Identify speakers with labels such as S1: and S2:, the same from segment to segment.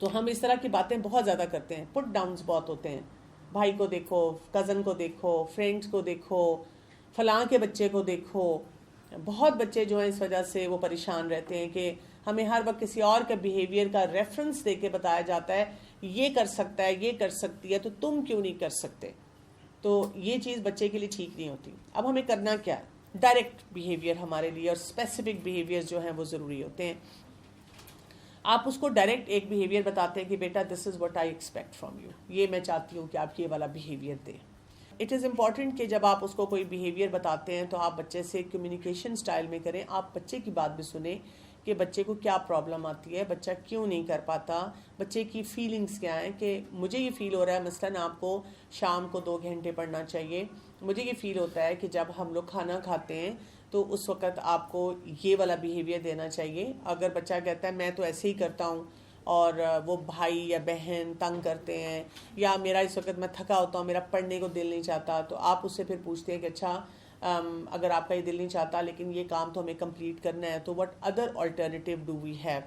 S1: तो हम इस तरह की बातें बहुत ज़्यादा करते हैं, पुट डाउन्स बहुत होते हैं। भाई को देखो, कज़न को देखो, फ्रेंड्स को देखो, फलां के बच्चे को देखो। बहुत बच्चे जो हैं इस वजह से वो परेशान रहते हैं कि हमें हर वक्त किसी और के बिहेवियर का रेफरेंस दे के बताया जाता है, ये कर सकता है, ये कर सकती है, तो तुम क्यों नहीं कर सकते। तो ये चीज़ बच्चे के लिए ठीक नहीं होती। अब हमें करना क्या है, डायरेक्ट बिहेवियर हमारे लिए और स्पेसिफिक बिहेवियर जो हैं वो ज़रूरी होते हैं। आप उसको डायरेक्ट एक बिहेवियर बताते हैं कि बेटा this is what I expect from you, ये मैं चाहती हूँ कि आप ये वाला बिहेवियर दें। इट इज़ इम्पॉर्टेंट कि जब आप उसको कोई बिहेवियर बताते हैं तो आप बच्चे से कम्युनिकेशन स्टाइल में करें, आप बच्चे की बात भी सुने कि बच्चे को क्या प्रॉब्लम आती है, बच्चा क्यों नहीं कर पाता, बच्चे की फीलिंग्स क्या हैं कि मुझे ये फील हो रहा है मसलन आपको शाम को 2 घंटे पढ़ना चाहिए, मुझे ये फील होता है कि जब हम लोग खाना खाते हैं तो उस वक़्त आपको ये वाला बिहेवियर देना चाहिए। अगर बच्चा कहता है मैं तो ऐसे ही करता हूँ और वो भाई या बहन तंग करते हैं, या मेरा इस वक्त मैं थका होता हूँ, मेरा पढ़ने को दिल नहीं चाहता, तो आप उससे फिर पूछते हैं कि अच्छा अगर आपका ये दिल नहीं चाहता लेकिन ये काम तो हमें कंप्लीट करना है, तो what other alternative do we have.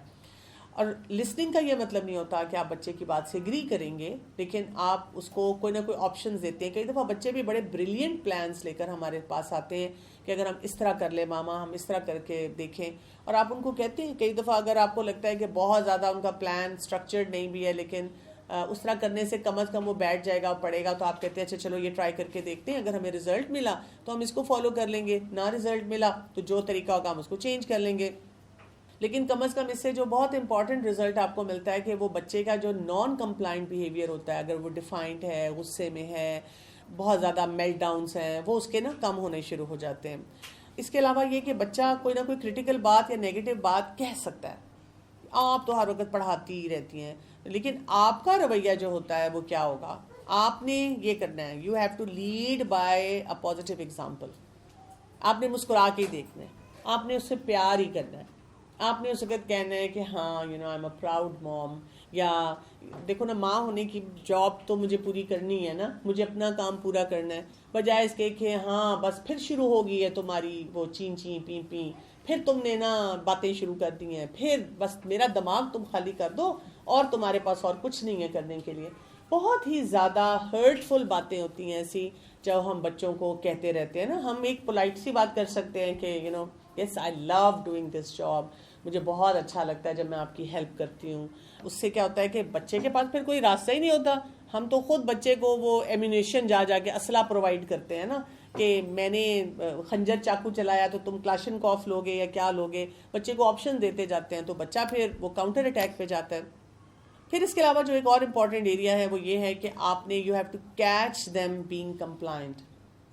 S1: और लिसनिंग का ये मतलब नहीं होता कि आप बच्चे की बात से एग्री करेंगे, लेकिन आप उसको कोई ना कोई ऑप्शंस देते हैं। कई दफ़ा बच्चे भी बड़े ब्रिलियंट प्लान्स लेकर हमारे पास आते हैं कि अगर हम इस तरह कर ले मामा, हम इस तरह करके देखें, और आप उनको कहते हैं। कई दफ़ा अगर आपको लगता है कि बहुत ज़्यादा उनका प्लान स्ट्रक्चर्ड नहीं भी है, लेकिन उस तरह करने से कम अज़ कम वो बैठ जाएगा और पढ़ेगा, तो आप कहते हैं अच्छा चलो ये ट्राई करके देखते हैं, अगर हमें रिजल्ट मिला तो हम इसको फॉलो कर लेंगे, ना रिजल्ट मिला तो जो तरीका होगा हम उसको चेंज कर लेंगे। लेकिन कम अज़ कम इससे जो बहुत इंपॉर्टेंट रिजल्ट आपको मिलता है कि वो बच्चे का जो नॉन कंप्लाइंट बिहेवियर होता है, अगर वो डिफाइंड है, गुस्से में है, बहुत ज़्यादा मेल्टडाउन्स हैं, वो उसके ना कम होने शुरू हो जाते हैं। इसके अलावा ये कि बच्चा कोई ना कोई क्रिटिकल बात या नेगेटिव बात कह सकता है, आप तो हर वक्त पढ़ाती ही रहती हैं, लेकिन आपका रवैया जो होता है वो क्या होगा। आपने ये करना है, you have to lead by a positive example. आपने मुस्कुरा के ही देखना है, आपने उससे प्यार ही करना है, आपने उस वक्त कहना है कि हाँ you know I am a proud mom, या देखो ना माँ होने की जॉब तो मुझे पूरी करनी है ना, मुझे अपना काम पूरा करना है, बजाय इसके कि हाँ बस फिर शुरू हो गई है तुम्हारी वो ची ची पी पी, फिर तुमने ना बातें शुरू कर दी हैं, फिर बस मेरा दिमाग तुम खाली कर दो और तुम्हारे पास और कुछ नहीं है करने के लिए। बहुत ही ज़्यादा हर्टफुल बातें होती हैं ऐसी जब हम बच्चों को कहते रहते हैं ना। हम एक पोलाइट सी बात कर सकते हैं कि you know yes I love doing this job, मुझे बहुत अच्छा लगता है जब मैं आपकी हेल्प करती हूँ। उससे क्या होता है कि बच्चे के पास फिर कोई रास्ता ही नहीं होता, हम तो खुद बच्चे को वो एम्यूनेशन जा जाके असला प्रोवाइड करते हैं ना कि मैंने खंजर चाकू चलाया तो तुम क्लाशनकॉफ लोगे या क्या लोगे, बच्चे को ऑप्शन देते जाते हैं, तो बच्चा फिर वो काउंटर अटैक पे जाता है। फिर इसके अलावा जो एक और इम्पॉर्टेंट एरिया है वो ये है कि आपने you have to catch them being compliant.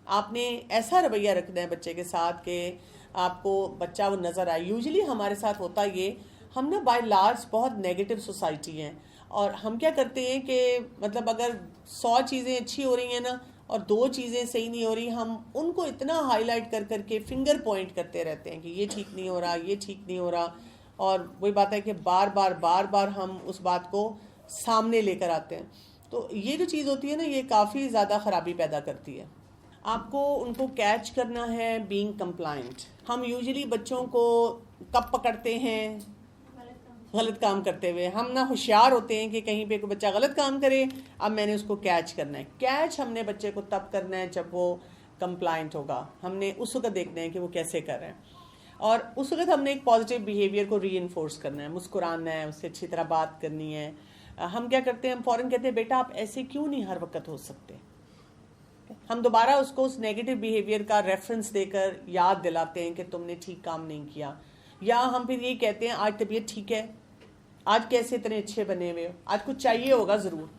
S1: आपने ऐसा रवैया रखना है बच्चे के साथ कि आपको बच्चा वो नज़र आए। यूजुअली हमारे साथ होता ये, हम ना बाय लार्ज बहुत नेगेटिव सोसाइटी हैं, और हम क्या करते हैं कि मतलब अगर 100 चीज़ें अच्छी हो रही हैं ना और 2 चीज़ें सही नहीं हो रही, हम उनको इतना हाईलाइट कर करके फिंगर पॉइंट करते रहते हैं कि ये ठीक नहीं हो रहा, ये ठीक नहीं हो रहा। और वही बात है कि बार बार हम उस बात को सामने लेकर आते हैं। तो ये जो चीज़ होती है ना, ये काफ़ी ज़्यादा ख़राबी पैदा करती है। आपको उनको कैच करना है बीइंग कंप्लायंट। हम यूजुअली बच्चों को कब पकड़ते हैं, गलत काम करते हुए। हम ना होशियार होते हैं कि कहीं पे कोई बच्चा गलत काम करे, अब मैंने उसको कैच करना है। कैच हमने बच्चे को तब करना है जब वो कंप्लायंट होगा, हमने उस वक्त देखना है कि वो कैसे कर रहे हैं, और उस वक्त हमने एक पॉजिटिव बिहेवियर को रीइंफोर्स करना है, मुस्कुराना है, उससे अच्छी तरह बात करनी है। हम क्या करते हैं, हम फ़ौरन कहते हैं बेटा आप ऐसे क्यों नहीं हर वक्त हो सकते। हम दोबारा उसको उस नेगेटिव बिहेवियर का रेफरेंस देकर याद दिलाते हैं कि तुमने ठीक काम नहीं किया। या हम फिर ये कहते हैं आज तबीयत ठीक है, आज कैसे इतने अच्छे बने हुए हो, आज कुछ चाहिए होगा ज़रूर,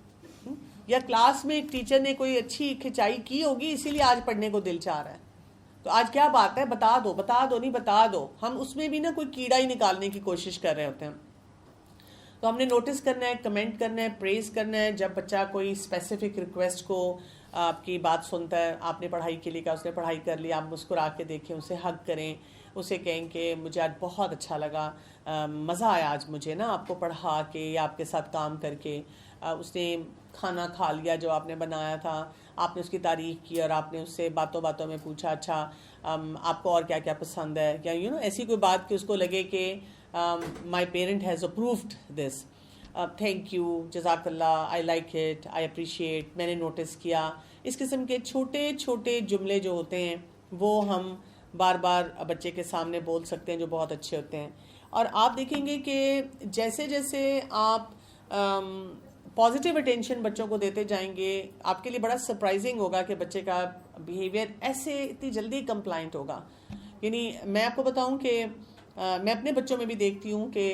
S1: या क्लास में एक टीचर ने कोई अच्छी खिंचाई की होगी इसीलिए आज पढ़ने को दिल चाह रहा है, तो आज क्या बात है, बता दो नहीं बता दो। हम उसमें भी ना कोई कीड़ा ही निकालने की कोशिश कर रहे होते हैं। तो हमने नोटिस करना है, कमेंट करना है, प्रेज करना है। जब बच्चा कोई स्पेसिफिक रिक्वेस्ट को आपकी बात सुनता है, आपने पढ़ाई के लिए कहा, उसने पढ़ाई कर लिया, आप मुस्कुरा के देखें, उसे हग करें, उसे कहें कि मुझे आज बहुत अच्छा लगा, मज़ा आया आज मुझे ना आपको पढ़ा के या आपके साथ काम करके। उसने खाना खा लिया जो आपने बनाया था, आपने उसकी तारीफ़ की और आपने उससे बातों बातों में पूछा अच्छा आपको और क्या क्या पसंद है, या ऐसी कोई बात कि उसको लगे कि my parent has approved this. Thank you, जज़ाकल्लाह, I like it, I appreciate, मैंने नोटिस किया। इस किस्म के छोटे छोटे जुमले जो होते हैं वो हम बार बार बच्चे के सामने बोल सकते हैं, जो बहुत अच्छे होते हैं। और आप देखेंगे कि जैसे जैसे आप पॉजिटिव अटेंशन बच्चों को देते जाएंगे, आपके लिए बड़ा सरप्राइजिंग होगा कि बच्चे का बिहेवियर ऐसे इतनी जल्दी कंप्लाइंट होगा। यानी मैं आपको बताऊं कि मैं अपने बच्चों में भी देखती हूँ कि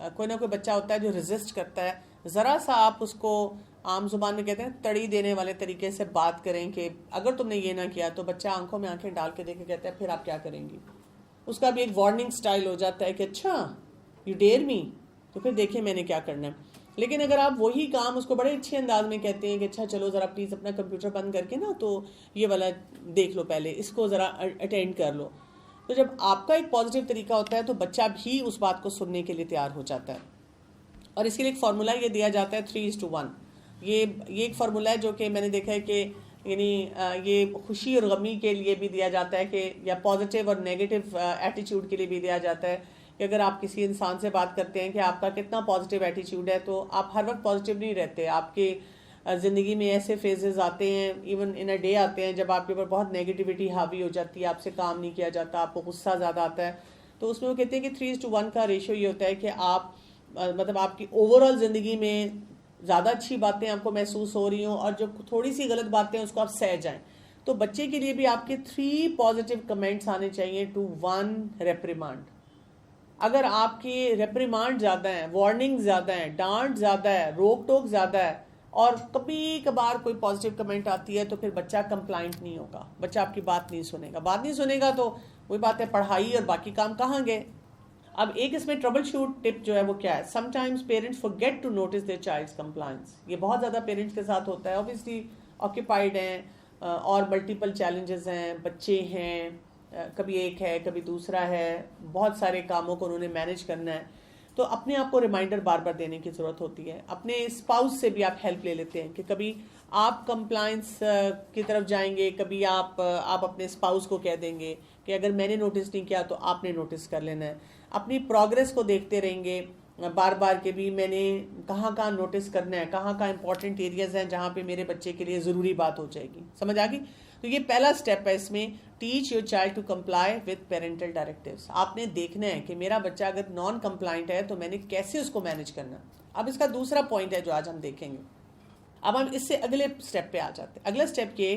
S1: कोई ना कोई बच्चा होता है जो रेजिस्ट करता है। ज़रा सा आप उसको, आम जुबान में कहते हैं, तड़ी देने वाले तरीके से बात करें कि अगर तुमने ये ना किया, तो बच्चा आंखों में आंखें डाल के देख के कहता है फिर आप क्या करेंगी। उसका भी एक वार्निंग स्टाइल हो जाता है कि अच्छा यू डेयर मी, तो फिर देखिए मैंने क्या करना है। लेकिन अगर आप वही काम उसको बड़े अच्छे अंदाज में कहते हैं कि अच्छा चलो ज़रा प्लीज़ अपना कंप्यूटर बंद करके ना तो ये वाला देख लो, पहले इसको ज़रा अटेंड कर लो, तो जब आपका एक पॉजिटिव तरीका होता है तो बच्चा भी उस बात को सुनने के लिए तैयार हो जाता है। और इसके लिए एक फार्मूला ये दिया जाता है 3:1। ये एक फार्मूला है जो कि मैंने देखा है कि यानी ये खुशी और गमी के लिए भी दिया जाता है कि, या पॉजिटिव और नेगेटिव एटीट्यूड के लिए भी दिया जाता है कि अगर आप किसी इंसान से बात करते हैं कि आपका कितना पॉजिटिव एटीट्यूड है, तो आप हर वक्त पॉजिटिव नहीं रहते। आपके ज़िंदगी में ऐसे फेजेस आते हैं, इवन इन अ डे आते हैं, जब आपके ऊपर बहुत नेगेटिविटी हावी हो जाती है, आपसे काम नहीं किया जाता, आपको गुस्सा ज़्यादा आता है। तो उसमें वो कहते हैं कि 3:1 का रेशियो ये होता है कि आप मतलब आपकी ओवरऑल ज़िंदगी में ज़्यादा अच्छी बातें आपको महसूस हो रही हों और जो थोड़ी सी गलत बातें हैं उसको आप सह जाएं। तो बच्चे के लिए भी आपके 3 पॉजिटिव कमेंट्स आने चाहिए टू 1 रेप्रिमांड। अगर आपकी रेप्रिमांड ज़्यादा है, वार्निंग ज़्यादा है, डांट ज़्यादा है, रोक टोक ज़्यादा है और कभी कभार कोई पॉजिटिव कमेंट आती है, तो फिर बच्चा कंप्लाइंट नहीं होगा, बच्चा आपकी बात नहीं सुनेगा। बात नहीं सुनेगा तो वही बात है, पढ़ाई और बाकी काम कहाँ गए। अब एक इसमें ट्रबल शूट टिप जो है वो क्या है, sometimes parents forget to notice their child's compliance. ये बहुत ज़्यादा पेरेंट्स के साथ होता है, ऑब्वियसली ऑक्यूपाइड हैं और मल्टीपल चैलेंजेस हैं, बच्चे हैं, कभी एक है कभी दूसरा है, बहुत सारे कामों को उन्होंने मैनेज करना है। तो अपने आप को रिमाइंडर बार बार देने की ज़रूरत होती है। अपने स्पाउस से भी आप हेल्प ले लेते हैं कि कभी आप कंप्लायंस की तरफ जाएंगे, कभी आप अपने स्पाउस को कह देंगे कि अगर मैंने नोटिस नहीं किया तो आपने नोटिस कर लेना है। अपनी प्रोग्रेस को देखते रहेंगे बार बार के भी, मैंने कहाँ कहाँ नोटिस करना है, कहाँ कहाँ इंपॉर्टेंट एरियाज हैं जहाँ पे मेरे बच्चे के लिए ज़रूरी बात हो जाएगी। समझ आ गई? तो ये पहला स्टेप है इसमें, teach your child to comply with parental directives. आपने देखना है कि मेरा बच्चा अगर नॉन कंप्लाइंट है तो मैंने कैसे उसको मैनेज करना। अब इसका दूसरा पॉइंट है जो आज हम देखेंगे। अब हम इससे अगले स्टेप पे आ जाते हैं। अगला स्टेप ये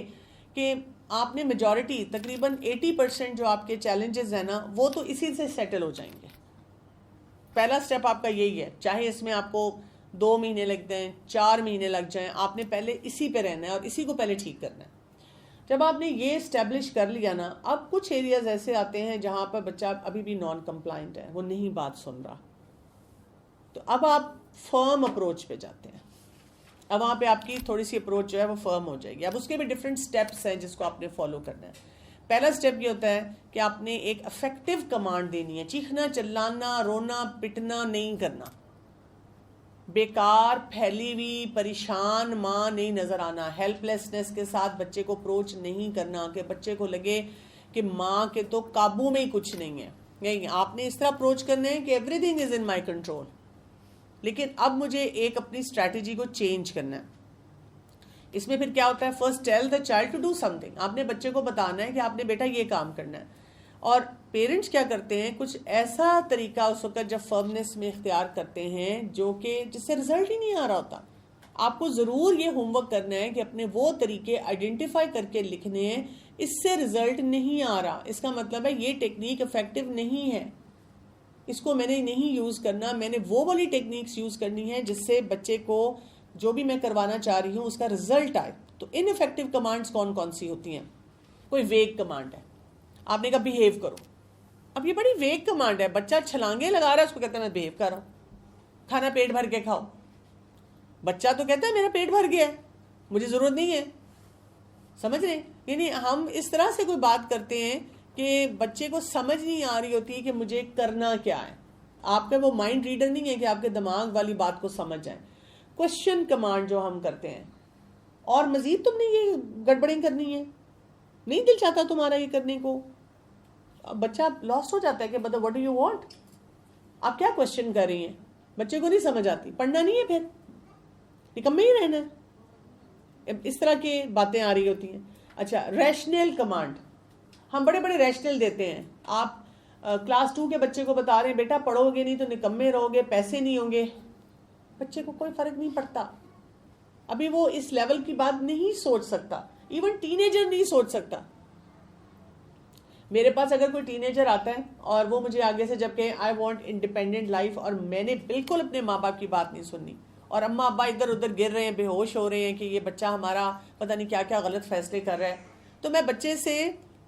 S1: कि आपने मेजॉरिटी तकरीबन 80% जो आपके चैलेंजेस हैं ना, वो तो इसी से सेटल हो जाएंगे। पहला स्टेप आपका यही है, चाहे इसमें आपको 2 महीने लग जाएं, 4 महीने लग जाएं, आपने पहले इसी पे रहना है और इसी को पहले ठीक करना है। जब आपने ये इस्टेब्लिश कर लिया ना, अब कुछ एरियाज ऐसे आते हैं जहां पर बच्चा अभी भी नॉन कंप्लाइंट है, वो नहीं बात सुन रहा, तो अब आप फर्म अप्रोच पे जाते हैं। अब वहाँ पे आपकी थोड़ी सी अप्रोच जो है वो फर्म हो जाएगी। अब उसके भी डिफरेंट स्टेप्स हैं जिसको आपने फॉलो करना है। पहला स्टेप ये होता है कि आपने एक इफेक्टिव कमांड देनी है। चीखना, चिल्लाना, रोना पिटना नहीं करना, बेकार फैली हुई परेशान माँ नहीं नजर आना, हेल्पलेसनेस के साथ बच्चे को अप्रोच नहीं करना कि बच्चे को लगे कि माँ के तो काबू में ही कुछ नहीं है। नहीं, आपने इस तरह अप्रोच करना है कि everything is in my control, लेकिन अब मुझे एक अपनी स्ट्रैटेजी को चेंज करना है। इसमें फिर क्या होता है, first tell the child to do something. आपने बच्चे को बताना है कि आपने बेटा ये काम करना है। और पेरेंट्स क्या करते हैं, कुछ ऐसा तरीका उस वक्त जब फर्मनेस में इख्तियार करते हैं जो कि जिससे रिजल्ट ही नहीं आ रहा होता। आपको ज़रूर ये होमवर्क करना है कि अपने वो तरीके आइडेंटिफाई करके लिखने हैं, इससे रिजल्ट नहीं आ रहा, इसका मतलब है ये टेक्निक इफेक्टिव नहीं है, इसको मैंने नहीं यूज़ करना, मैंने वो वाली टेक्निक्स यूज़ करनी है जिससे बच्चे को जो भी मैं करवाना चाह रही हूँ उसका रिजल्ट आए। तो इनइफेक्टिव कमांड्स कौन कौन सी होती हैं? कोई वेग कमांड है, आपने कहा बिहेव करो। अब ये बड़ी वेग कमांड है, बच्चा छलांगे लगा रहा है, उसको कहता है मैं बिहेव कर रहा हूँ। खाना पेट भर के खाओ, बच्चा तो कहता है मेरा पेट भर गया है, मुझे ज़रूरत नहीं है। समझ रहे? यानी हम इस तरह से कोई बात करते हैं कि बच्चे को समझ नहीं आ रही होती कि मुझे करना क्या है। आपका वो माइंड रीडर नहीं है कि आपके दिमाग वाली बात को समझ जाए। क्वेश्चन कमांड जो हम करते हैं, और मजीद तुमने ये गड़बड़ी करनी है, नहीं दिल चाहता तुम्हारा ये करने को। अब बच्चा लॉस्ट हो जाता है कि मतलब व्हाट डू यू वांट, आप क्या क्वेश्चन कर रही हैं। बच्चे को नहीं समझ आती, पढ़ना नहीं है, फिर निकम्मे ही रहना है। इस तरह की बातें आ रही होती हैं। अच्छा, रैशनल कमांड, हम बड़े बड़े रैशनल देते हैं। आप क्लास 2 के बच्चे को बता रहे हैं बेटा पढ़ोगे नहीं तो निकम्मे रहोगे, पैसे नहीं होंगे, बच्चे को कोई फर्क नहीं पड़ता, अभी वो इस लेवल की बात नहीं सोच सकता, इवन टीनेजर नहीं सोच सकता। मेरे पास अगर कोई टीनेजर आता है और वो मुझे आगे से जब कहे आई वांट इंडिपेंडेंट लाइफ, और मैंने बिल्कुल अपने माँ बाप की बात नहीं सुननी, और अम्मा अब्बा इधर उधर गिर रहे हैं, बेहोश हो रहे हैं कि ये बच्चा हमारा पता नहीं क्या क्या गलत फैसले कर रहा है, तो मैं बच्चे से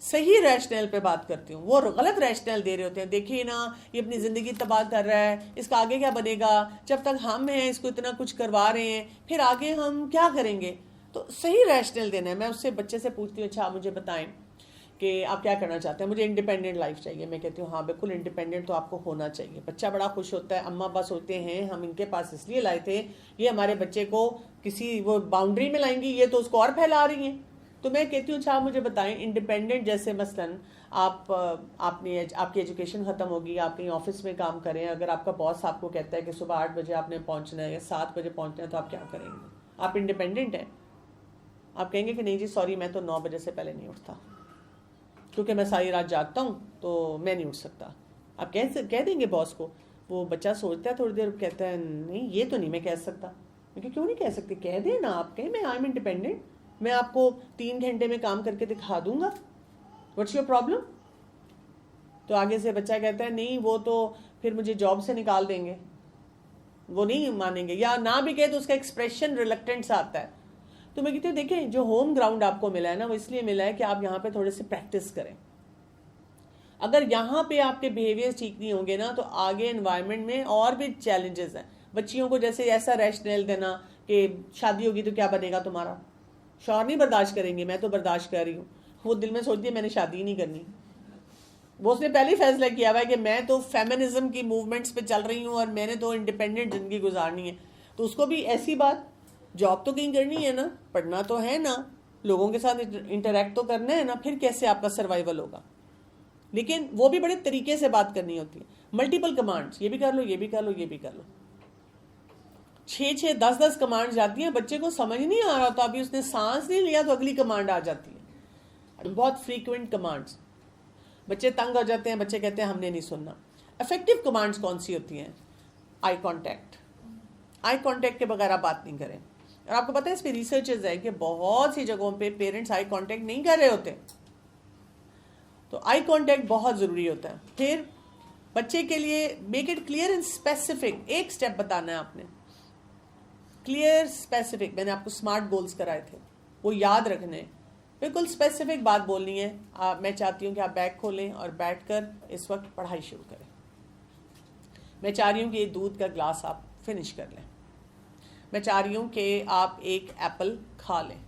S1: सही रैशनल पे बात करती हूँ। वो गलत रैशनल दे रहे होते हैं, देखिए ना ये अपनी ज़िंदगी तबाह कर रहा है, इसका आगे क्या बनेगा, जब तक हम हैं इसको इतना कुछ करवा रहे हैं, फिर आगे हम क्या करेंगे। तो सही रैशनल देना है। मैं उससे बच्चे से पूछती हूँ अच्छा मुझे बताएं कि आप क्या करना चाहते हैं, मुझे इंडिपेंडेंट लाइफ चाहिए। मैं कहती हूँ हाँ बिल्कुल इंडिपेंडेंट तो आपको होना चाहिए। बच्चा बड़ा खुश होता है, अम्मा अब्बा सोचते हैं हम इनके पास इसलिए लाए थे, ये हमारे बच्चे को किसी वो बाउंड्री में लाएंगी, ये तो उसको और फैला रही हैं। तो मैं कहती हूँ अच्छा मुझे बताएं इंडिपेंडेंट, जैसे मसलन आपकी एजुकेशन ख़त्म होगी, आप कहीं ऑफिस में काम करें, अगर आपका बॉस आपको कहता है कि सुबह 8 बजे आपने पहुँचना है या 7 बजे पहुँचना है, तो आप क्या करेंगे। आप इंडिपेंडेंट हैं, आप कहेंगे कि नहीं जी सॉरी मैं तो 9 बजे से पहले नहीं उठता क्योंकि मैं सारी रात जागता हूँ तो मैं नहीं उठ सकता। आप कह देंगे बॉस को। वो बच्चा सोचता है थोड़ी देर, कहता है नहीं ये तो नहीं मैं कह सकता। मैं क्यों नहीं कह सकती, कह दे ना, आप कहें मैं आई एम इंडिपेंडेंट, मैं आपको 3 घंटे में काम करके दिखा दूंगा, व्हाट्स योर प्रॉब्लम। तो आगे से बच्चा कहता है नहीं वो तो फिर मुझे जॉब से निकाल देंगे, वो नहीं मानेंगे, या ना भी कहे तो उसका एक्सप्रेशन रिलक्टेंट सा आता है। तो मैं कहती हूँ देखिए जो होम ग्राउंड आपको मिला है ना, वो इसलिए मिला है कि आप यहाँ पे थोड़े से प्रैक्टिस करें। अगर यहाँ पे आपके बिहेवियर ठीक नहीं होंगे ना, तो आगे एनवायरनमेंट में और भी चैलेंजेस हैं। बच्चियों को जैसे ऐसा रैशनल देना कि शादी होगी तो क्या बनेगा तुम्हारा, शौहर नहीं बर्दाश्त करेंगे, मैं तो बर्दाश्त कर रही हूँ। वो दिल में सोचती है मैंने शादी ही नहीं करनी, वो उसने पहले ही फैसला किया हुआ है कि मैं तो फेमिनिज्म की मूवमेंट्स पे चल रही हूँ और मैंने तो इंडिपेंडेंट जिंदगी गुजारनी है। तो उसको भी ऐसी बात, जॉब तो कहीं करनी है ना, पढ़ना तो है ना, लोगों के साथ इंटरेक्ट तो करना है ना, फिर कैसे आपका सर्वाइवल होगा। लेकिन वो भी बड़े तरीके से बात करनी होती है। मल्टीपल कमांड्स, ये भी कर लो, ये भी कर लो, ये भी कर लो, 6-6, 10-10 कमांड जाती हैं। बच्चे को समझ नहीं आ रहा तो अभी उसने सांस नहीं लिया तो अगली कमांड आ जाती है। बहुत फ्रीक्वेंट कमांड्स, बच्चे तंग हो जाते हैं, बच्चे कहते हैं हमने नहीं सुनना। इफेक्टिव कमांड्स कौन सी होती हैं। आई कॉन्टैक्ट, आई कॉन्टैक्ट के बगैर आप बात नहीं करें। और आपको पता है इस पर रिसर्चेस है कि बहुत सी जगहों पे पेरेंट्स आई कांटेक्ट नहीं कर रहे होते, तो आई कांटेक्ट बहुत ज़रूरी होता है। फिर बच्चे के लिए make it clear and specific, एक स्टेप बताना है आपने, क्लियर स्पेसिफिक। मैंने आपको स्मार्ट गोल्स कराए थे, वो याद रखने, बिल्कुल स्पेसिफिक बात बोलनी है। मैं चाहती हूँ कि आप बैग खोलें और बैठकर इस वक्त पढ़ाई शुरू करें। मैं चाह रही हूँ कि ये दूध का ग्लास आप फिनिश कर लें। मैं चाह रही हूँ कि आप एक एप्पल खा लें।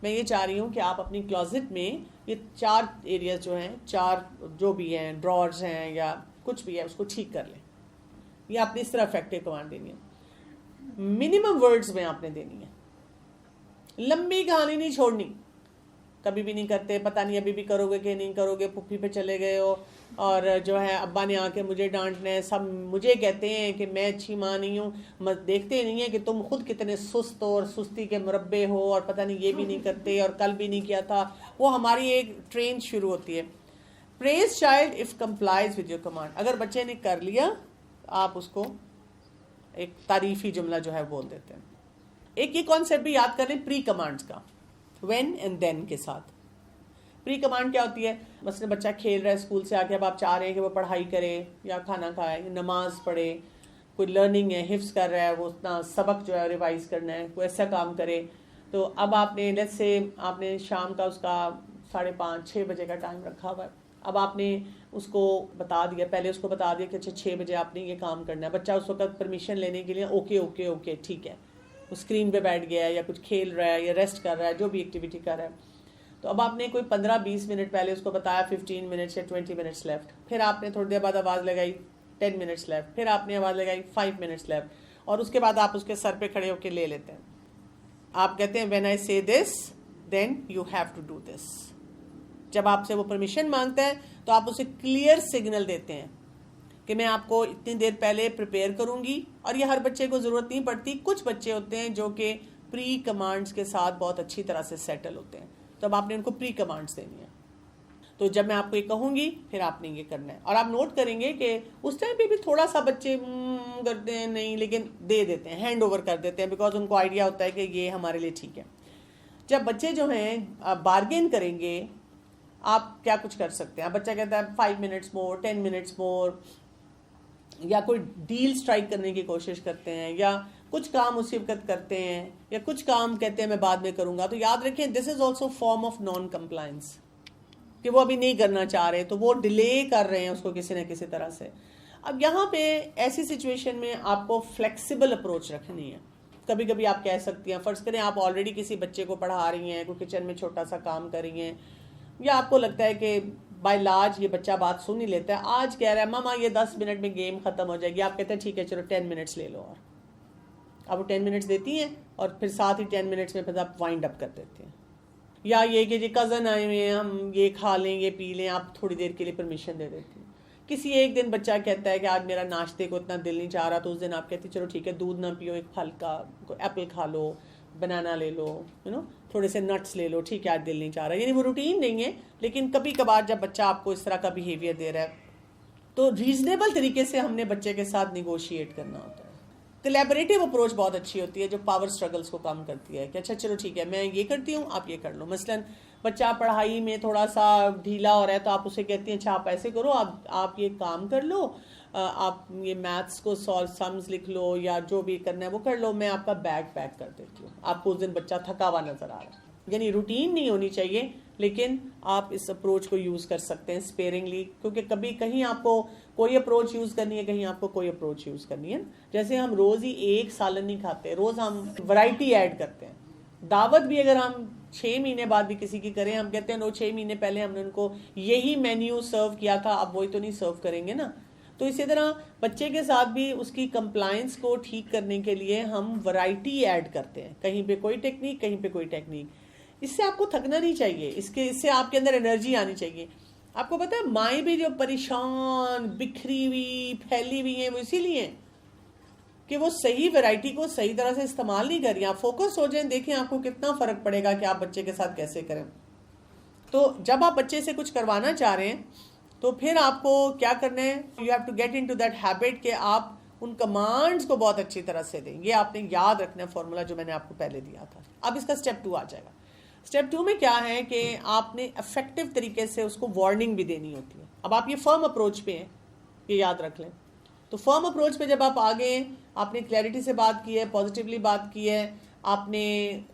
S1: मैं ये चाह रही हूँ कि आप अपनी क्लोजेट में ये 4 एरियाज जो हैं, 4 जो भी हैं, ड्रॉर्स हैं या कुछ भी है, उसको ठीक कर लें। ये आपने इस तरह इफेक्टिव कमांड देनी है। मिनिमम वर्ड्स में आपने देनी है, लंबी कहानी नहीं छोड़नी। कभी भी नहीं करते, पता नहीं अभी भी करोगे कि नहीं करोगे, पुप्पी पे चले गए हो और जो है अब्बा ने आके मुझे डांटना है, सब मुझे कहते हैं कि मैं अच्छी माँ नहीं हूँ। देखते नहीं है कि तुम खुद कितने सुस्त हो और सुस्ती के मुरब्बे हो, और पता नहीं ये भी नहीं करते और कल भी नहीं किया था। वो हमारी एक ट्रेन शुरू होती है। Praise child if complies with your command. अगर बच्चे ने कर लिया आप उसको एक तारीफी जुमला जो है बोल देते हैं। एक ये कॉन्सेप्ट भी याद कर लें प्री कमांड्स का, व्हेन एंड देन के साथ। प्री कमांड क्या होती है, मसलन बच्चा खेल रहा है स्कूल से आके, अब आप चाह रहे हैं कि वो पढ़ाई करे या खाना खाए, नमाज पढ़े, कोई लर्निंग है, हिफ्स कर रहा है, वो उतना सबक जो है रिवाइज करना है, कोई ऐसा काम करे। तो अब आपने लेट्स से आपने शाम का उसका 5:30-6 बजे का टाइम रखा हुआ है। अब आपने उसको बता दिया, पहले उसको बता दिया कि अच्छा 6 बजे आपने ये काम करना है। बच्चा उस वक्त परमिशन लेने के लिए ओके ओके ओके ठीक है, वो स्क्रीन पे बैठ गया है या कुछ खेल रहा है या रेस्ट कर रहा है, जो भी एक्टिविटी कर रहा है। तो अब आपने कोई 15-20 मिनट पहले उसको बताया 15 मिनट्स या 20 मिनट्स लेफ्ट, फिर आपने थोड़ी देर बाद आवाज़ लगाई 10 मिनट्स लेफ्ट, फिर आपने आवाज़ लगाई 5 मिनट्स लेफ्ट, और उसके बाद आप उसके सर पे खड़े होकर ले लेते हैं। आप कहते हैं when I say this then you have to do this. जब आपसे वो परमिशन मांगता है तो आप उसे क्लियर सिग्नल देते हैं कि मैं आपको इतनी देर पहले प्रिपेयर करूंगी, और ये हर बच्चे को ज़रूरत नहीं पड़ती। कुछ बच्चे होते हैं जो कि प्री कमांड्स के साथ बहुत अच्छी तरह से सेटल होते हैं, तो अब आपने उनको प्री कमांड्स देनी है। तो जब मैं आपको ये कहूंगी फिर आपने ये करना है। और आप नोट करेंगे कि उस टाइम पे भी थोड़ा सा बच्चे करते हैं नहीं, लेकिन दे देते हैं, हैंड ओवर कर देते हैं, बिकॉज उनको आइडिया होता है कि ये हमारे लिए ठीक है। जब बच्चे जो हैं बार्गेन करेंगे, आप क्या कुछ कर सकते हैं। अब बच्चा कहता है 5 मिनट्स मोर, 10 मिनट्स मोर, या कोई डील स्ट्राइक करने की कोशिश करते हैं, या कुछ काम उसी वक्त करते हैं, या कुछ काम कहते हैं मैं बाद में करूंगा। तो याद रखें, this is also form of non compliance, कि वो अभी नहीं करना चाह रहे, तो वो डिले कर रहे हैं उसको किसी न किसी तरह से। अब यहाँ पे ऐसी सिचुएशन में आपको फ्लेक्सिबल अप्रोच रखनी है। कभी कभी आप कह सकती हैं, फर्ज करें आप ऑलरेडी किसी बच्चे को पढ़ा रही हैं, कोई किचन में छोटा सा काम कर रही हैं, या आपको लगता है कि बाय लार्ज ये बच्चा बात सुन ही लेता है, आज कह रहा है मामा ये 10 मिनट में गेम खत्म हो जाएगी, आप कहते हैं ठीक है चलो 10 मिनट्स ले लो, और अब वो 10 मिनट्स देती हैं, और फिर साथ ही 10 मिनट्स में फिर आप वाइंड अप कर देते हैं। या ये कि जी कज़न आए हुए हैं, हम ये खा लें ये पी लें, आप थोड़ी देर के लिए परमिशन दे देती हैं। किसी एक दिन बच्चा कहता है कि आज मेरा नाश्ते को इतना दिल नहीं चाह रहा, तो उस दिन आप कहती चलो ठीक है दूध ना पियो, एक फल का एप्पल खा लो, बनाना ले लो, थोड़े से नट्स ले लो, ठीक है आज दिल नहीं चाह रहा। यानी वो रूटीन नहीं है, लेकिन कभी कभार जब बच्चा आपको इस तरह का बिहेवियर दे रहा है, तो रीजनेबल तरीके से हमने बच्चे के साथ निगोशिएट करना होता है। कोलैबोरेटिव अप्रोच बहुत अच्छी होती है, जो पावर स्ट्रगल्स को कम करती है, कि अच्छा चलो ठीक है मैं ये करती हूँ आप ये कर लो। मसलन बच्चा पढ़ाई में थोड़ा सा ढीला हो रहा है, तो आप उसे कहती हैं अच्छा आप ऐसे करो, आप ये काम कर लो, आप ये मैथ्स को सॉल्व सम्स लिख लो, या जो भी करना है वो कर लो, मैं आपका बैग पैक कर देती हूँ। आपको उस दिन बच्चा थका हुआ नजर आ रहा है। यानी रूटीन नहीं होनी चाहिए, लेकिन आप इस अप्रोच को यूज़ कर सकते हैं स्पेयरिंगली, क्योंकि कभी कहीं आपको कोई अप्रोच यूज़ करनी है, कहीं आपको कोई अप्रोच यूज़ करनी है। जैसे हम रोज़ ही एक सालन नहीं खाते, रोज़ हम वैरायटी ऐड करते हैं। दावत भी अगर हम 6 महीने बाद भी किसी की करें, हम कहते हैं नो 6 महीने पहले हमने उनको यही मेन्यू सर्व किया था, अब वही तो नहीं सर्व करेंगे ना। तो इसी तरह बच्चे के साथ भी उसकी कंप्लायंस को ठीक करने के लिए हम वैरायटी ऐड करते हैं, कहीं पे कोई टेक्निक कहीं पे कोई टेक्निक। इससे आपको थकना नहीं चाहिए, इससे आपके अंदर एनर्जी आनी चाहिए। आपको पता है माएँ भी जो परेशान बिखरी हुई फैली हुई हैं, वो इसीलिए कि वो सही वैरायटी को सही तरह से इस्तेमाल नहीं कर रही। आप फोकस हो जाए, देखें आपको कितना फर्क पड़ेगा कि आप बच्चे के साथ कैसे करें। तो जब आप बच्चे से कुछ करवाना चाह रहे हैं, तो फिर आपको क्या करना है, you have to get into that habit कि आप उन कमांड्स को बहुत अच्छी तरह से दें। ये आपने याद रखना है फॉर्मूला जो मैंने आपको पहले दिया था। अब इसका स्टेप 2 आ जाएगा। स्टेप 2 में क्या है कि आपने इफेक्टिव तरीके से उसको वार्निंग भी देनी होती है। अब आप ये फर्म अप्रोच पे हैं, ये याद रख लें। तो फर्म अप्रोच पे जब आप आ गए, आपने क्लैरिटी से बात की है, पॉजिटिवली बात की है, आपने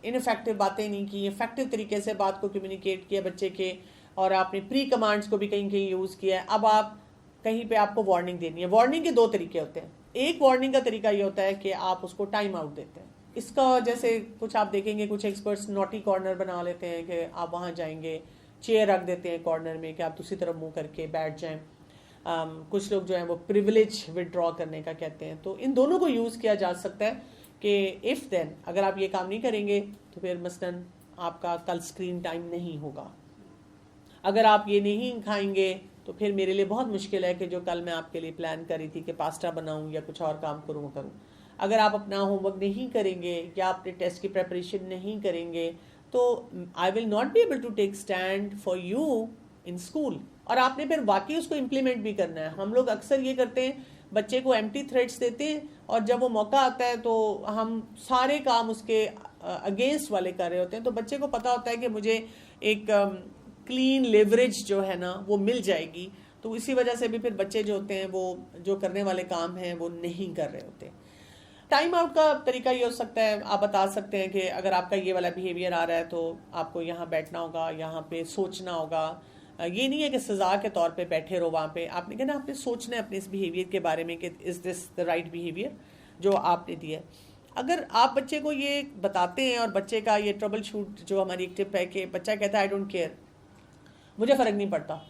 S1: इनफेक्टिव बातें नहीं की, इफेक्टिव तरीके से बात को कम्युनिकेट किया बच्चे के, और आपने प्री कमांड्स को भी कहीं कहीं यूज़ किया है। अब आप कहीं पे आपको वार्निंग देनी है। वार्निंग के 2 तरीके होते हैं। एक वार्निंग का तरीका ये होता है कि आप उसको टाइम आउट देते हैं। इसका जैसे कुछ आप देखेंगे, कुछ एक्सपर्ट्स नॉटी कॉर्नर बना लेते हैं कि आप वहाँ जाएंगे, चेयर रख देते हैं कॉर्नर में कि आप दूसरी तरफ मुंह करके बैठ जाएं। कुछ लोग जो हैं वो प्रिविलेज विड्रॉ करने का कहते हैं। तो इन दोनों को यूज़ किया जा सकता है कि इफ़ देन, अगर आप ये काम नहीं करेंगे तो फिर मसलन आपका कल स्क्रीन टाइम नहीं होगा। अगर आप ये नहीं खाएंगे तो फिर मेरे लिए बहुत मुश्किल है कि जो कल मैं आपके लिए प्लान करी थी कि पास्ता बनाऊं या कुछ और काम करूं। अगर आप अपना होमवर्क नहीं करेंगे या अपने टेस्ट की प्रेपरेशन नहीं करेंगे, तो I will not be able to take stand for you in school. और आपने फिर वाकई उसको इम्प्लीमेंट भी करना है। हम लोग अक्सर ये करते हैं, बच्चे को एम्प्टी थ्रेड्स देते हैं, और जब वो मौका आता है तो हम सारे काम उसके अगेंस्ट वाले कर रहे होते हैं। तो बच्चे को पता होता है कि मुझे एक क्लीन लेवरेज जो है ना वो मिल जाएगी। तो इसी वजह से भी फिर बच्चे जो होते हैं वो जो करने वाले काम हैं वो नहीं कर रहे होते। टाइम आउट का तरीका ये हो सकता है, आप बता सकते हैं कि अगर आपका ये वाला बिहेवियर आ रहा है तो आपको यहाँ बैठना होगा, यहाँ पे सोचना होगा। ये नहीं है कि सजा के तौर पे बैठे रहो वहाँ पे, आपने कहना आपने सोचना है अपने इस बिहेवियर के बारे में कि is this the right behaviour जो आपने दिया। अगर आप बच्चे को ये बताते हैं, और बच्चे का ये ट्रबल शूट जो हमारी एक टिप है कि बच्चा कहता है आई डोंट केयर, मुझे फ़र्क नहीं पड़ता,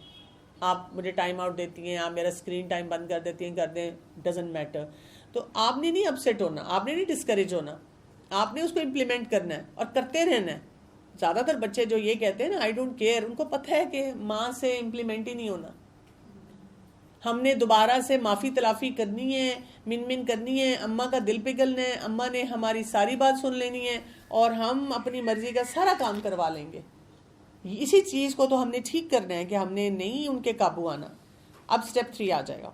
S1: आप मुझे टाइम आउट देती हैं, आप मेरा स्क्रीन टाइम बंद कर देती हैं, कर दें, डजेंट मैटर। तो आपने नहीं अपसेट होना, आपने नहीं डिस्करेज होना, आपने उसको इम्प्लीमेंट करना है और करते रहना है। ज़्यादातर बच्चे जो ये कहते हैं ना आई डोंट केयर, उनको पता है कि माँ से इम्प्लीमेंट ही नहीं होना। हमने दोबारा से माफ़ी तलाफ़ी करनी है, मिन मिन करनी है, अम्मा का दिल पिघलना है, अम्मा ने हमारी सारी बात सुन लेनी है और हम अपनी मर्जी का सारा काम करवा लेंगे। इसी चीज़ को तो हमने ठीक करना है कि हमने नहीं उनके काबू आना। अब स्टेप 3 आ जाएगा।